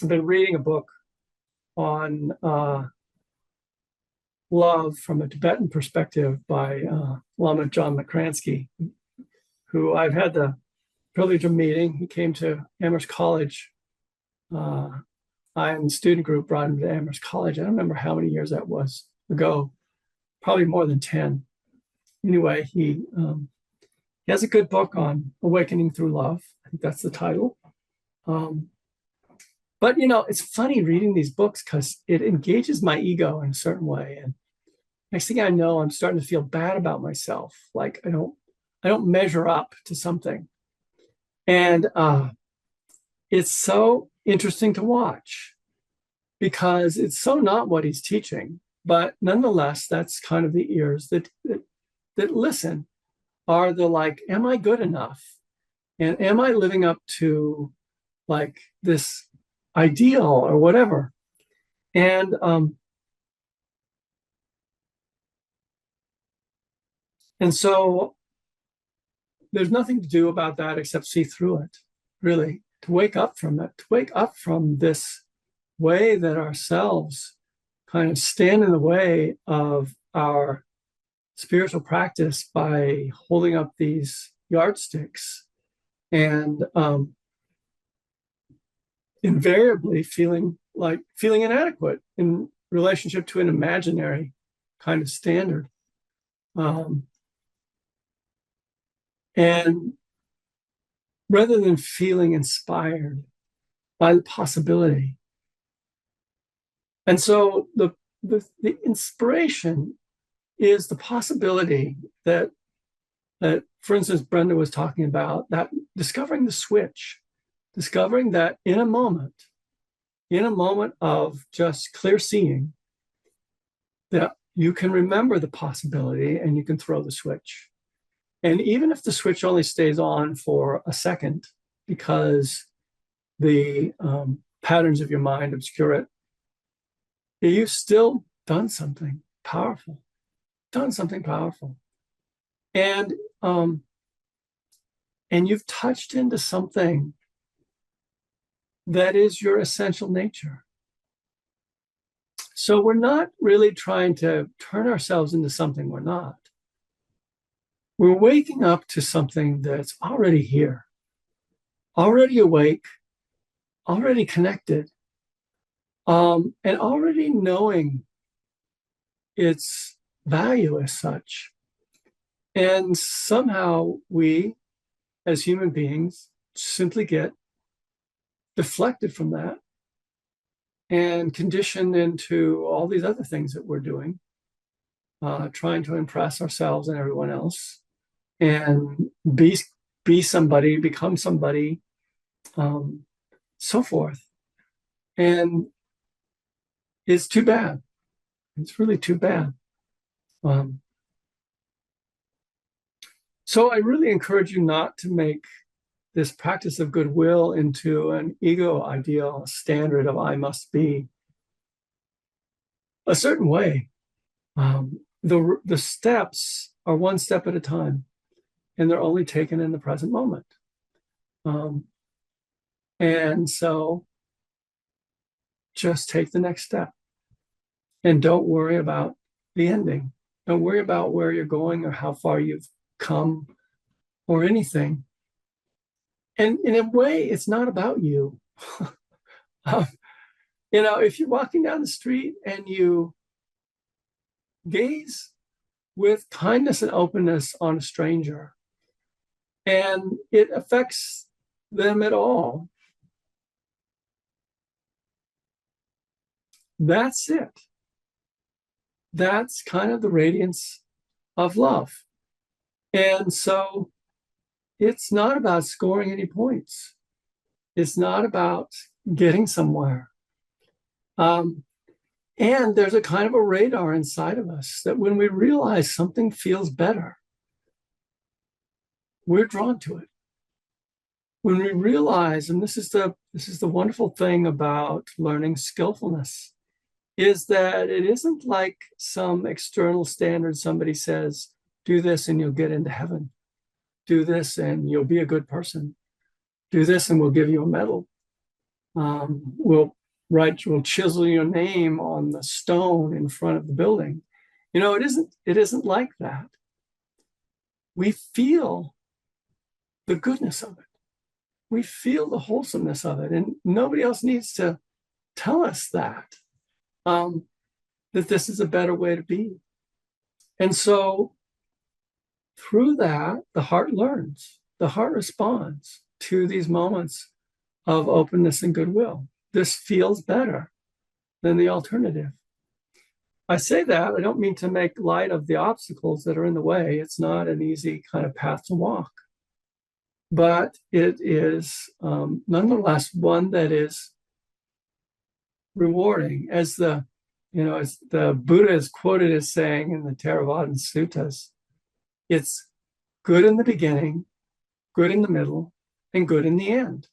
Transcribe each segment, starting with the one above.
I've been reading a book on love from a Tibetan perspective by Lama John McCransky, who I've had the privilege of meeting. He came to Amherst College. I and the student group brought him to Amherst College. I don't remember how many years that was ago, probably more than 10. Anyway, he has a good book on awakening through love. I think that's the title. But, it's funny reading these books because it engages my ego in a certain way. And next thing I know, I'm starting to feel bad about myself. Like I don't measure up to something. And it's so interesting to watch because it's so not what he's teaching. But nonetheless, that's kind of the ears that listen are the like, am I good enough? And am I living up to like this ideal or whatever? And so there's nothing to do about that except see through it, really, to wake up from it, to wake up from this way that ourselves kind of stand in the way of our spiritual practice by holding up these yardsticks and invariably feeling inadequate in relationship to an imaginary kind of standard. And rather than feeling inspired by the possibility. And so the inspiration is the possibility that, for instance, Brenda was talking about, that discovering the switch, discovering that in a moment of just clear seeing, that you can remember the possibility and you can throw the switch. And even if the switch only stays on for a second because the patterns of your mind obscure it, you've still done something powerful. And you've touched into something that is your essential nature. So we're not really trying to turn ourselves into something we're not. We're waking up to something that's already here, already awake, already connected, and already knowing its value as such. And somehow we, as human beings, simply get deflected from that and conditioned into all these other things that we're doing, trying to impress ourselves and everyone else, and be somebody, become somebody, so forth. And it's too bad. It's really too bad. So I really encourage you not to make this practice of goodwill into an ego ideal standard of I must be a certain way. The steps are one step at a time, and they're only taken in the present moment. And so just take the next step and don't worry about the ending. Don't worry about where you're going or how far you've come or anything. And in a way, it's not about you. If you're walking down the street and you gaze with kindness and openness on a stranger, and it affects them at all, that's it. That's kind of the radiance of love. And so it's not about scoring any points. It's not about getting somewhere. And there's a kind of a radar inside of us that when we realize something feels better, we're drawn to it. When we realize, and this is the wonderful thing about learning skillfulness, is that it isn't like some external standard somebody says, do this and you'll get into heaven. Do this and you'll be a good person. Do this and we'll give you a medal. We'll chisel your name on the stone in front of the building. It isn't like that. We feel the goodness of it. We feel the wholesomeness of it. And nobody else needs to tell us that this is a better way to be. And so through that, the heart learns, the heart responds to these moments of openness and goodwill. This feels better than the alternative. I say that, I don't mean to make light of the obstacles that are in the way. It's not an easy kind of path to walk. But it is nonetheless one that is rewarding, as the Buddha is quoted as saying in the Theravada Suttas. It's good in the beginning, good in the middle, and good in the end.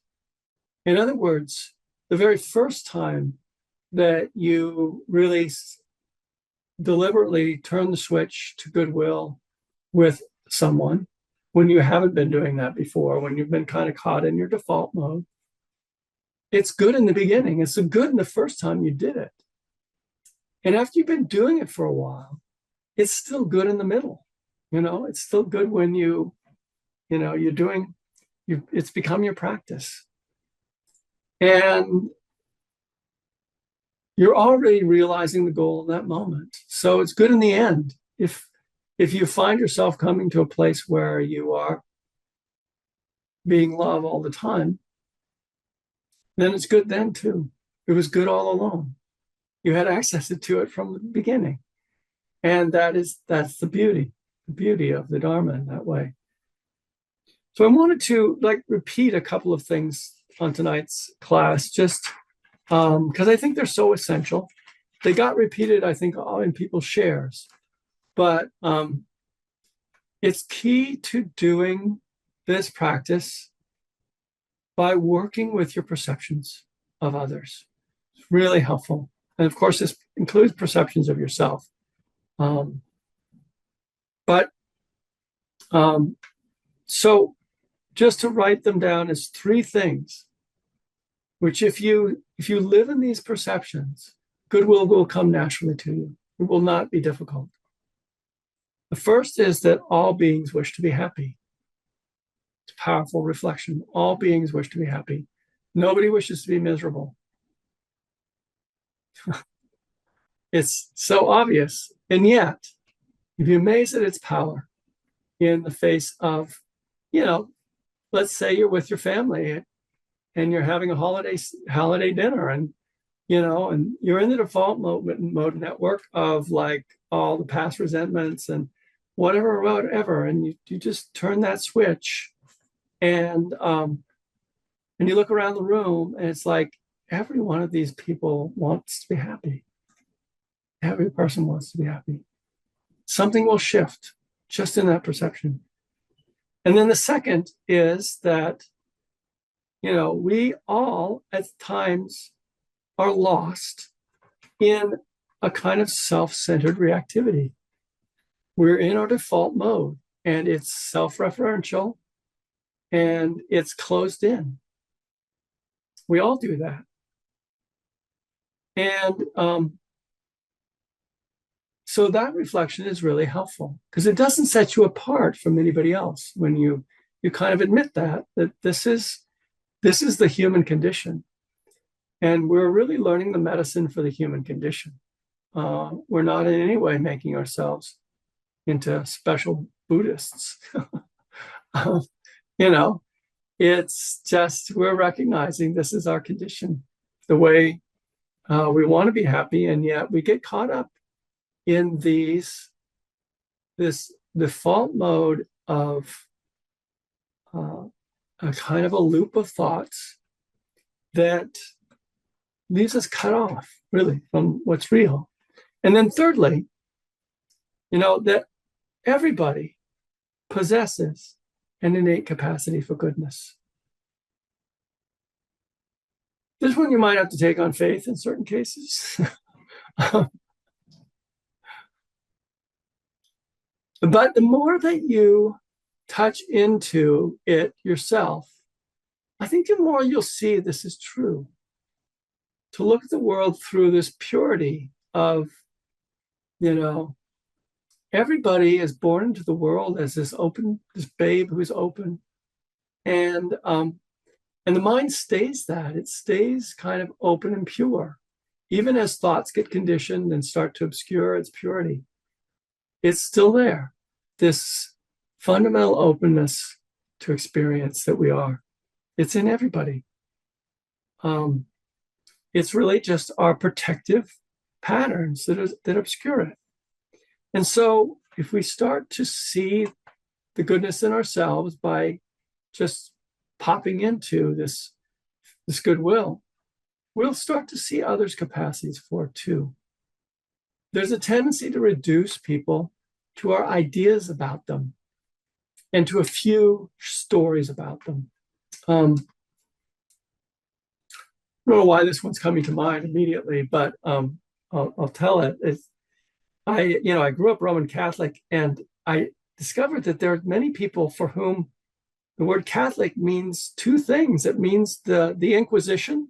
In other words, the very first time that you really deliberately turn the switch to goodwill with someone, when you haven't been doing that before, when you've been kind of caught in your default mode, it's good in the beginning. It's good in the first time you did it. And after you've been doing it for a while, it's still good in the middle. It's still good when it's become your practice. And you're already realizing the goal in that moment. So it's good in the end. If you find yourself coming to a place where you are being love all the time, then it's good then too. It was good all along. You had access to it from the beginning. And that's the beauty of the Dharma in that way. So I wanted to repeat a couple of things on tonight's class, just because I think they're so essential. They got repeated, I think, in people's shares. But it's key to doing this practice by working with your perceptions of others. It's really helpful. And of course, this includes perceptions of yourself. So just to write them down as 3 things, which if you live in these perceptions, goodwill will come naturally to you. It will not be difficult. The first is that all beings wish to be happy. It's a powerful reflection. All beings wish to be happy. Nobody wishes to be miserable. It's so obvious. And yet, you'd be amazed at its power in the face of, let's say you're with your family and you're having a holiday dinner, and you're in the default mode network of all the past resentments and whatever, and you just turn that switch, and you look around the room, and it's like every one of these people wants to be happy. Every person wants to be happy. Something will shift just in that perception. And then the second is that, we all at times are lost in a kind of self-centered reactivity. We're in our default mode, and it's self-referential, and it's closed in. We all do that. And so that reflection is really helpful, because it doesn't set you apart from anybody else when you kind of admit that this is the human condition. And we're really learning the medicine for the human condition. We're not in any way making ourselves into special Buddhists. It's just we're recognizing this is our condition, the way we want to be happy, and yet we get caught up in this default mode of a kind of a loop of thoughts that leaves us cut off, really, from what's real. And then thirdly, that everybody possesses an innate capacity for goodness. This one you might have to take on faith in certain cases. But the more that you touch into it yourself, I think the more you'll see this is true. to look at the world through this purity of, you know, everybody is born into the world as this babe who's open. And the mind stays that. It stays kind of open and pure. Even as thoughts get conditioned and start to obscure its purity, it's still there. This fundamental openness to experience that we are. It's in everybody. It's really just our protective patterns that obscure it. And so if we start to see the goodness in ourselves by just popping into this goodwill, we'll start to see others' capacities for it too. There's a tendency to reduce people to our ideas about them and to a few stories about them. I don't know why this one's coming to mind immediately, but I'll tell it. I grew up Roman Catholic, and I discovered that there are many people for whom the word Catholic means two things. It means the Inquisition,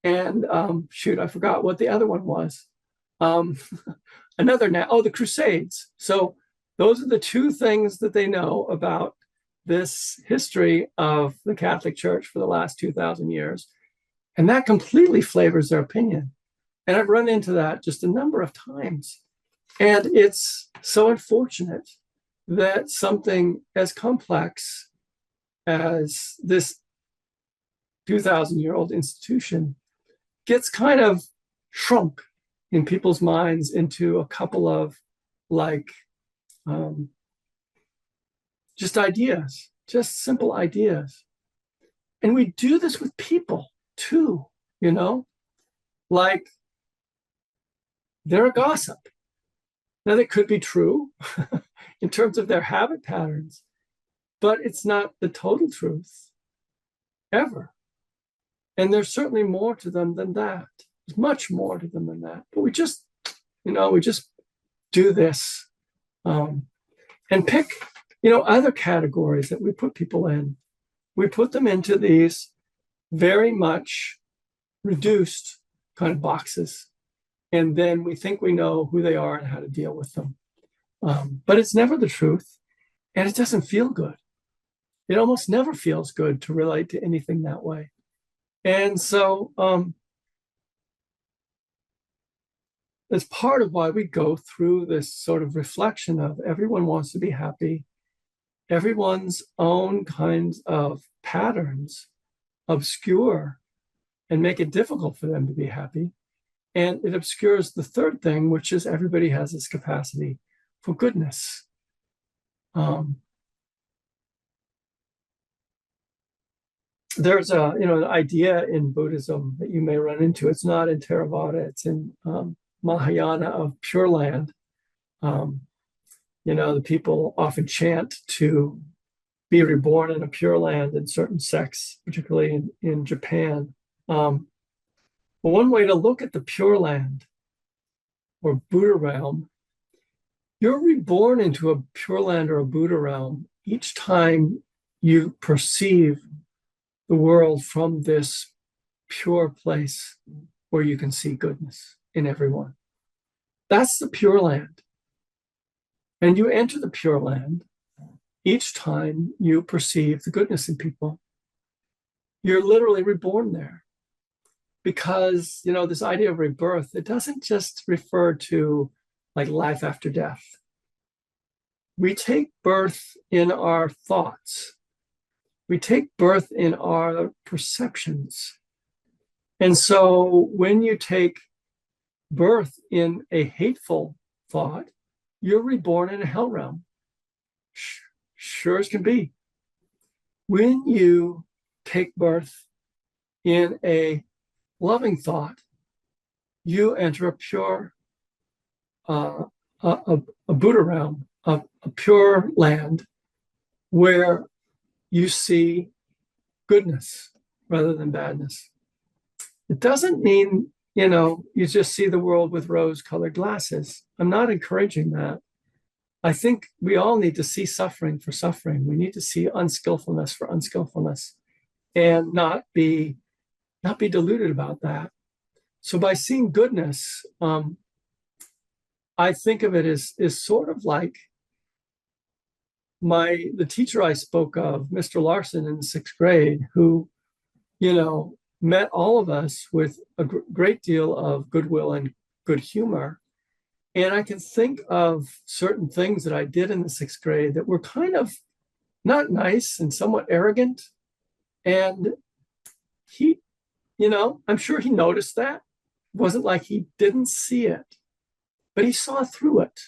and I forgot what the other one was. The Crusades. So those are the two things that they know about this history of the Catholic Church for the last 2,000 years. And that completely flavors their opinion. And I've run into that just a number of times. And it's so unfortunate that something as complex as this 2,000-year-old institution gets kind of shrunk in people's minds into a couple of just ideas, just simple ideas. And we do this with people too, like they're a gossip. Now, that could be true in terms of their habit patterns, but it's not the total truth ever. And there's certainly more to them than that. There's much more to them than that. But we just do this and pick, other categories that we put people in. We put them into these very much reduced kind of boxes. And then we think we know who they are and how to deal with them. But it's never the truth. And it doesn't feel good. It almost never feels good to relate to anything that way. And so that's part of why we go through this sort of reflection of everyone wants to be happy. Everyone's own kinds of patterns obscure and make it difficult for them to be happy. And it obscures the third thing, which is everybody has this capacity for goodness. There's an idea in Buddhism that you may run into. It's not in Theravada, it's in Mahayana, of Pure Land. The people often chant to be reborn in a Pure Land in certain sects, particularly in Japan. Well, one way to look at the Pure Land or Buddha realm, you're reborn into a Pure Land or a Buddha realm each time you perceive the world from this pure place where you can see goodness in everyone. That's the Pure Land. And you enter the Pure Land each time you perceive the goodness in people. You're literally reborn there. Because, this idea of rebirth, it doesn't just refer to like life after death. We take birth in our thoughts. We take birth in our perceptions. And so when you take birth in a hateful thought, you're reborn in a hell realm. Sure as can be. When you take birth in a loving thought, you enter a pure, a Buddha realm, a pure land where you see goodness rather than badness. It doesn't mean, you just see the world with rose-colored glasses. I'm not encouraging that. I think we all need to see suffering for suffering. We need to see unskillfulness for unskillfulness and not be deluded about that. So by seeing goodness, I think of it as sort of like the teacher I spoke of, Mr. Larson in the 6th grade, who, met all of us with a great deal of goodwill and good humor. And I can think of certain things that I did in the 6th grade that were kind of not nice and somewhat arrogant. And he, I'm sure he noticed that. It wasn't like he didn't see it, but he saw through it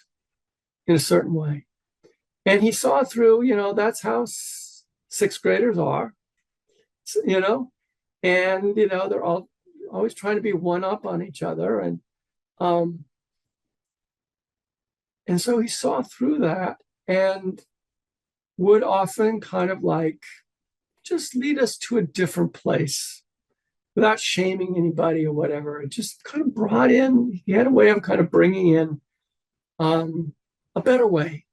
in a certain way. And he saw through, that's how 6th graders are, and, they're all always trying to be one up on each other. And so he saw through that and would often kind of like just lead us to a different place without shaming anybody or whatever. It just kind of he had a way of kind of bringing in a better way.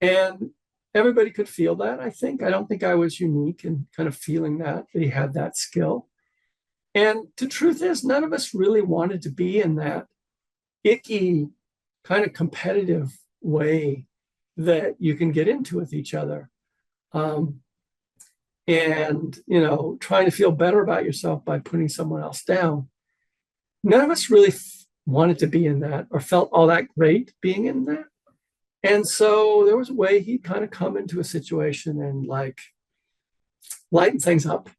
And everybody could feel that, I think. I don't think I was unique in kind of feeling that he had that skill. And the truth is, none of us really wanted to be in that icky kind of competitive way that you can get into with each other. And, trying to feel better about yourself by putting someone else down. None of us really wanted to be in that or felt all that great being in that. And so there was a way he'd kind of come into a situation and like lighten things up.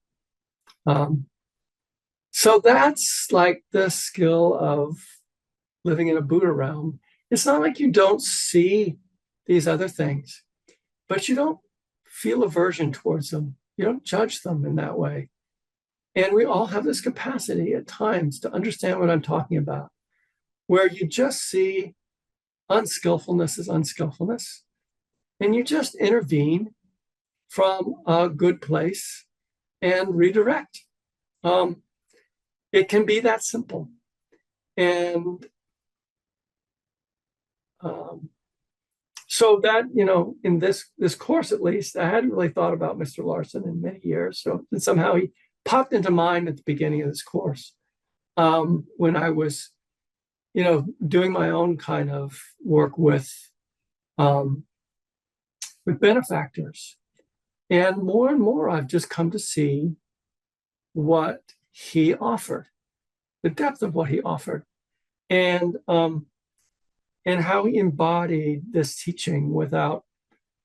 So that's like the skill of living in a Buddha realm. It's not like you don't see these other things, but you don't feel aversion towards them. You don't judge them in that way. And we all have this capacity at times to understand what I'm talking about, where you just see unskillfulness as unskillfulness, and you just intervene from a good place and redirect. It can be that simple. And so that, in this course, at least, I hadn't really thought about Mr. Larson in many years. So somehow he popped into mind at the beginning of this course when I was, doing my own kind of work with benefactors. And more, I've just come to see what he offered, the depth of what he offered, and how he embodied this teaching without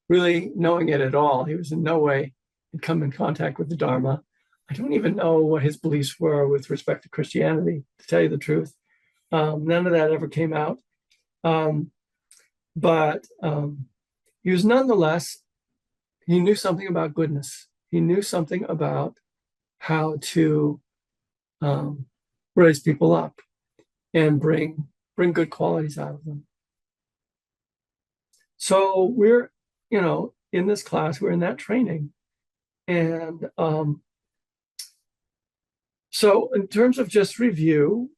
really knowing it at all. He was in no way had come in contact with the Dharma. I don't even know what his beliefs were with respect to Christianity, to tell you the truth. None of that ever came out. But he was nonetheless, he knew something about goodness. He knew something about how to raise people up and bring good qualities out of them. So we're, in this class, we're in that training. And so in terms of just review,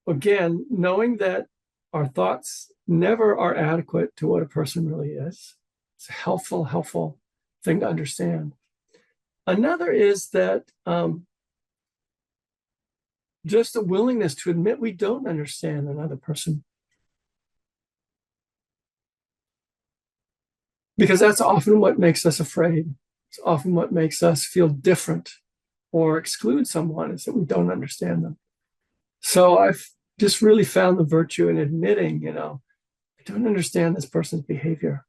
again, knowing that our thoughts never are adequate to what a person really is. It's a helpful thing to understand. Another is that just the willingness to admit we don't understand another person. Because that's often what makes us afraid. It's often what makes us feel different or exclude someone, is that we don't understand them. So I've just really found the virtue in admitting, I don't understand this person's behavior.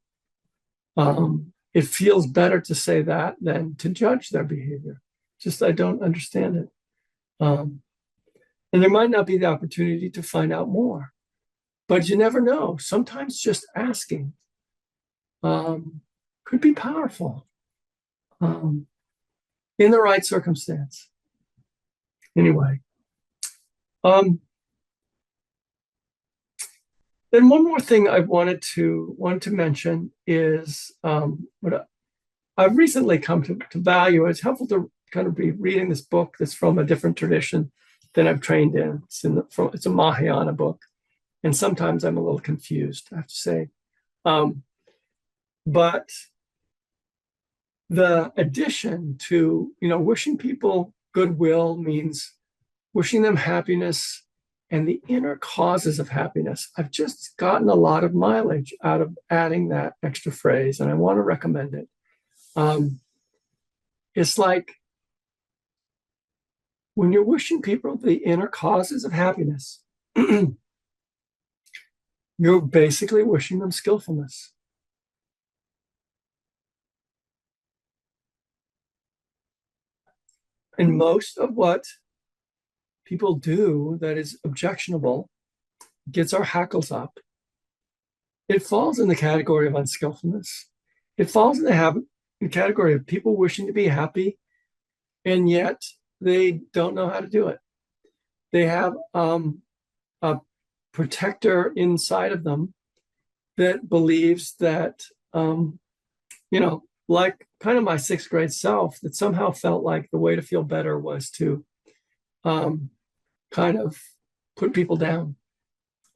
It feels better to say that than to judge their behavior. Just, I don't understand it. And there might not be the opportunity to find out more, but you never know. Sometimes just asking could be powerful in the right circumstance. Anyway. Then one more thing I wanted to mention is what I've recently come to value. It's helpful to kind of be reading this book that's from a different tradition than I've trained in. It's a Mahayana book, and sometimes I'm a little confused, I have to say. But the addition to, wishing people goodwill means wishing them happiness and the inner causes of happiness. I've just gotten a lot of mileage out of adding that extra phrase, and I want to recommend it. It's like when you're wishing people the inner causes of happiness, you're basically wishing them skillfulness. And most of what people do that is objectionable, gets our hackles up, it falls in the category of unskillfulness. It falls in the category of people wishing to be happy, and yet they don't know how to do it. They have a protector inside of them that believes that, like kind of my sixth grade self, that somehow felt like the way to feel better was to kind of put people down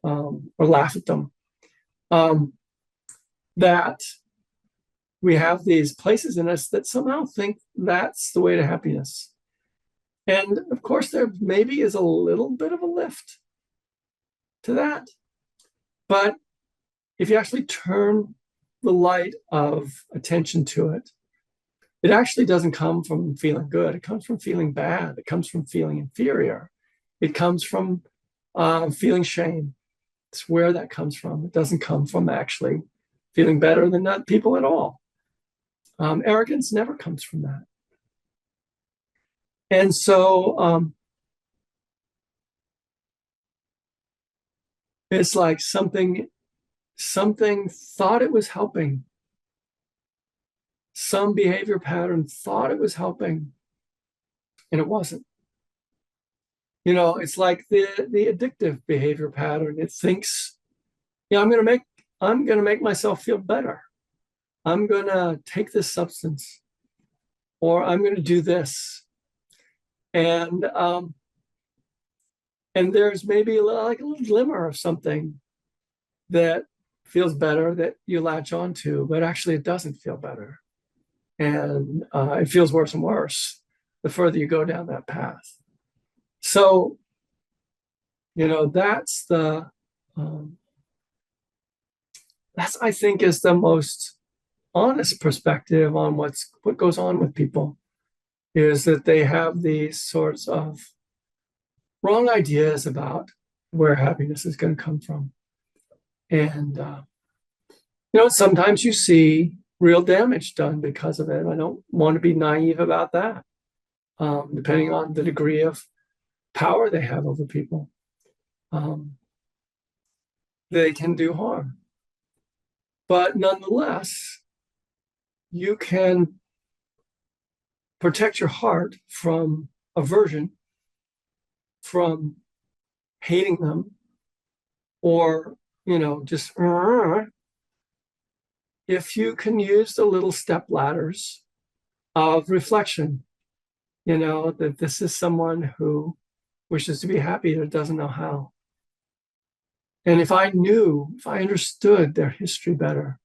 or laugh at them. That we have these places in us that somehow think that's the way to happiness. And of course, there maybe is a little bit of a lift to that. But if you actually turn the light of attention to it, it actually doesn't come from feeling good. It comes from feeling bad. It comes from feeling inferior. It comes from feeling shame. It's where that comes from. It doesn't come from actually feeling better than that people at all. Arrogance never comes from that. And so it's like something thought it was helping. Some behavior pattern thought it was helping, and it wasn't. It's like the addictive behavior pattern. It thinks, I'm going to make myself feel better. I'm going to take this substance, or I'm going to do this. And there's maybe like a little glimmer of something that feels better that you latch onto, but actually it doesn't feel better. And it feels worse and worse the further you go down that path. So, that's I think is the most honest perspective on what goes on with people, is that they have these sorts of wrong ideas about where happiness is going to come from. And, sometimes you see real damage done because of it. I don't want to be naive about that. Depending on the degree of power they have over people, they can do harm. But nonetheless, you can protect your heart from aversion, from hating them, or, just if you can use the little step ladders of reflection, that this is someone who wishes to be happy but doesn't know how. And if I understood their history better,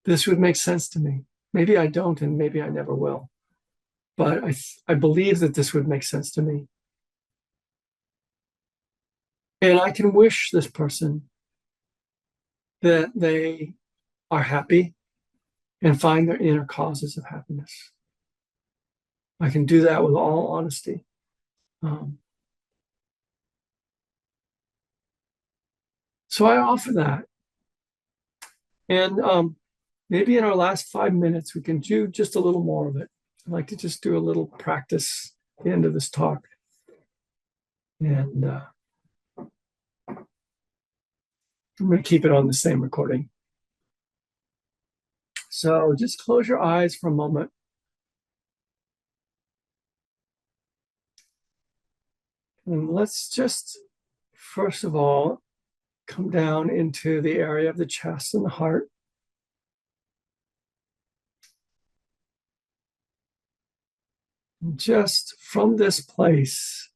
this would make sense to me. Maybe I don't, and maybe I never will. But I believe that this would make sense to me. And I can wish this person that they are happy and find their inner causes of happiness. I can do that with all honesty. So I offer that. And maybe in our last 5 minutes, we can do just a little more of it. I'd like to just do a little practice at the end of this talk. And I'm going to keep it on the same recording. So just close your eyes for a moment. And let's just, first of all, come down into the area of the chest and the heart. And just from this place,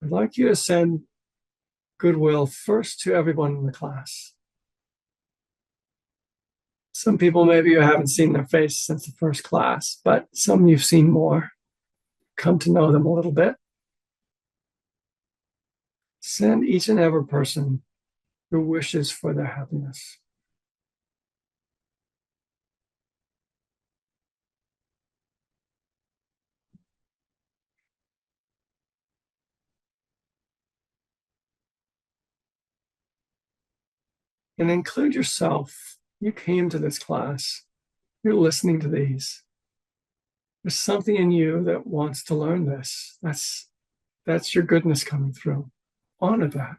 I'd like you to send goodwill first to everyone in the class. Some people, maybe you haven't seen their face since the first class, but some you've seen more. Come to know them a little bit. Send each and every person your wishes for their happiness. And include yourself. You came to this class. You're listening to these. There's something in you that wants to learn this. That's your goodness coming through. Honor that.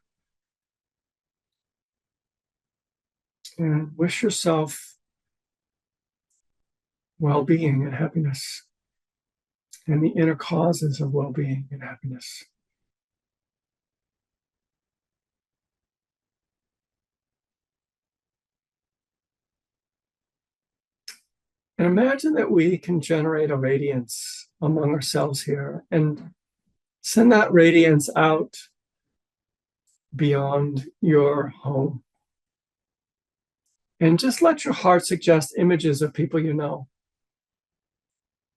And wish yourself well-being and happiness and the inner causes of well-being and happiness. And imagine that we can generate a radiance among ourselves here and send that radiance out beyond your home. And just let your heart suggest images of people you know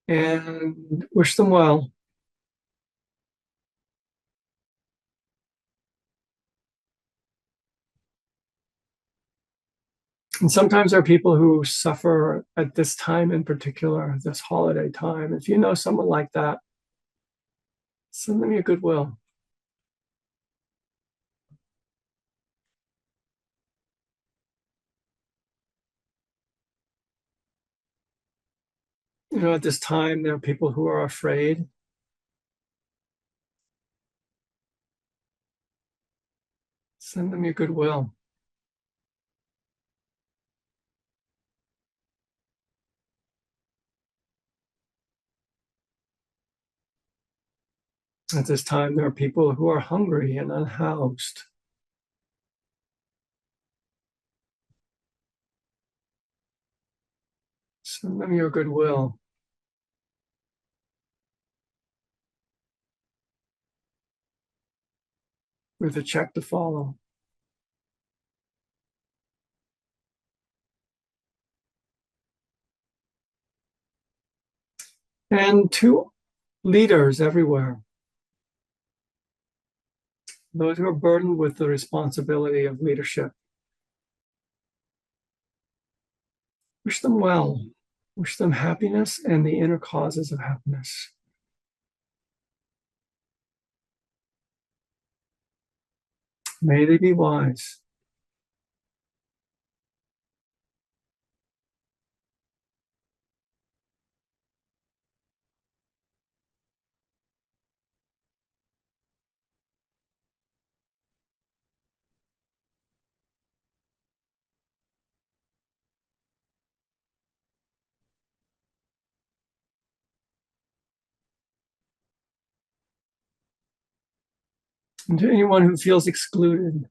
and wish them well. And sometimes there are people who suffer at this time in particular, this holiday time. If you know someone like that, send them your goodwill. You know, at this time, there are people who are afraid. Send them your goodwill. At this time, there are people who are hungry and unhoused. Send them your goodwill. With a check to follow. And to leaders everywhere, those who are burdened with the responsibility of leadership, wish them well. Wish them happiness and the inner causes of happiness. May they be wise. And to anyone who feels excluded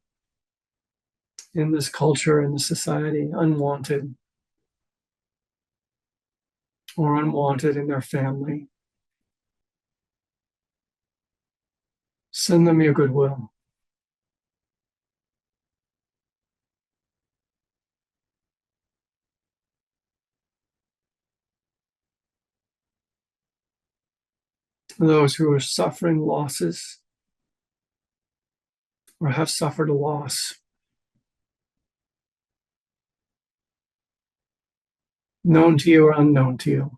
in this culture, in this society, unwanted or unwanted in their family, send them your goodwill. Those who are suffering losses or have suffered a loss, known to you or unknown to you.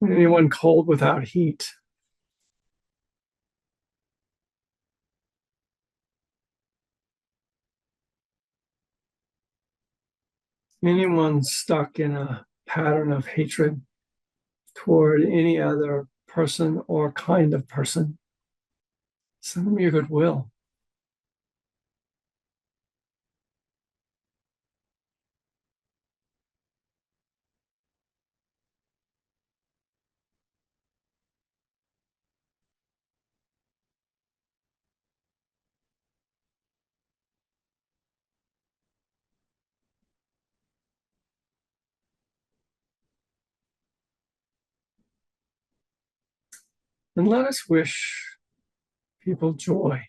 Anyone cold without heat. Anyone stuck in a pattern of hatred toward any other person or kind of person, send them your goodwill. And let us wish people joy.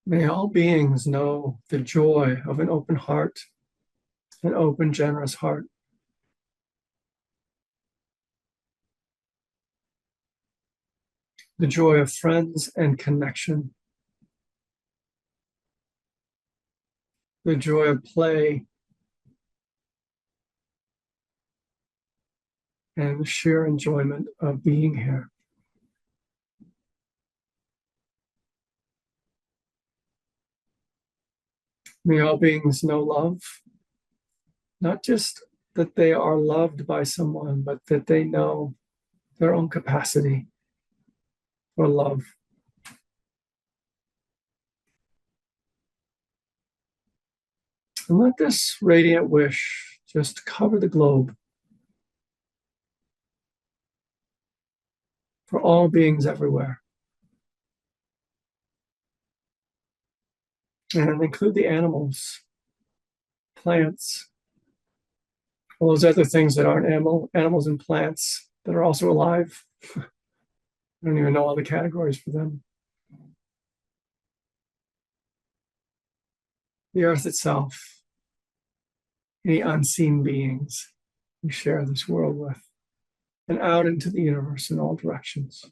May all beings know the joy of an open heart, an open, generous heart. The joy of friends and connection. The joy of play and the sheer enjoyment of being here. May all beings know love, not just that they are loved by someone, but that they know their own capacity for love. And let this radiant wish just cover the globe for all beings everywhere. And include the animals, plants, all those other things that aren't animals and plants that are also alive. I don't even know all the categories for them. The earth itself, any unseen beings we share this world with, and out into the universe in all directions.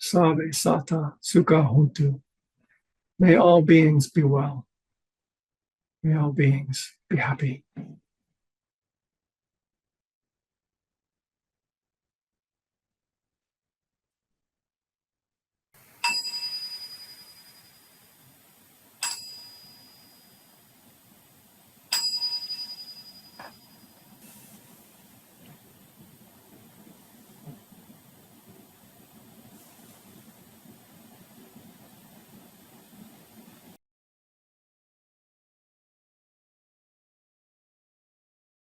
Sabe sata sukha hontu. May all beings be well. May all beings be happy.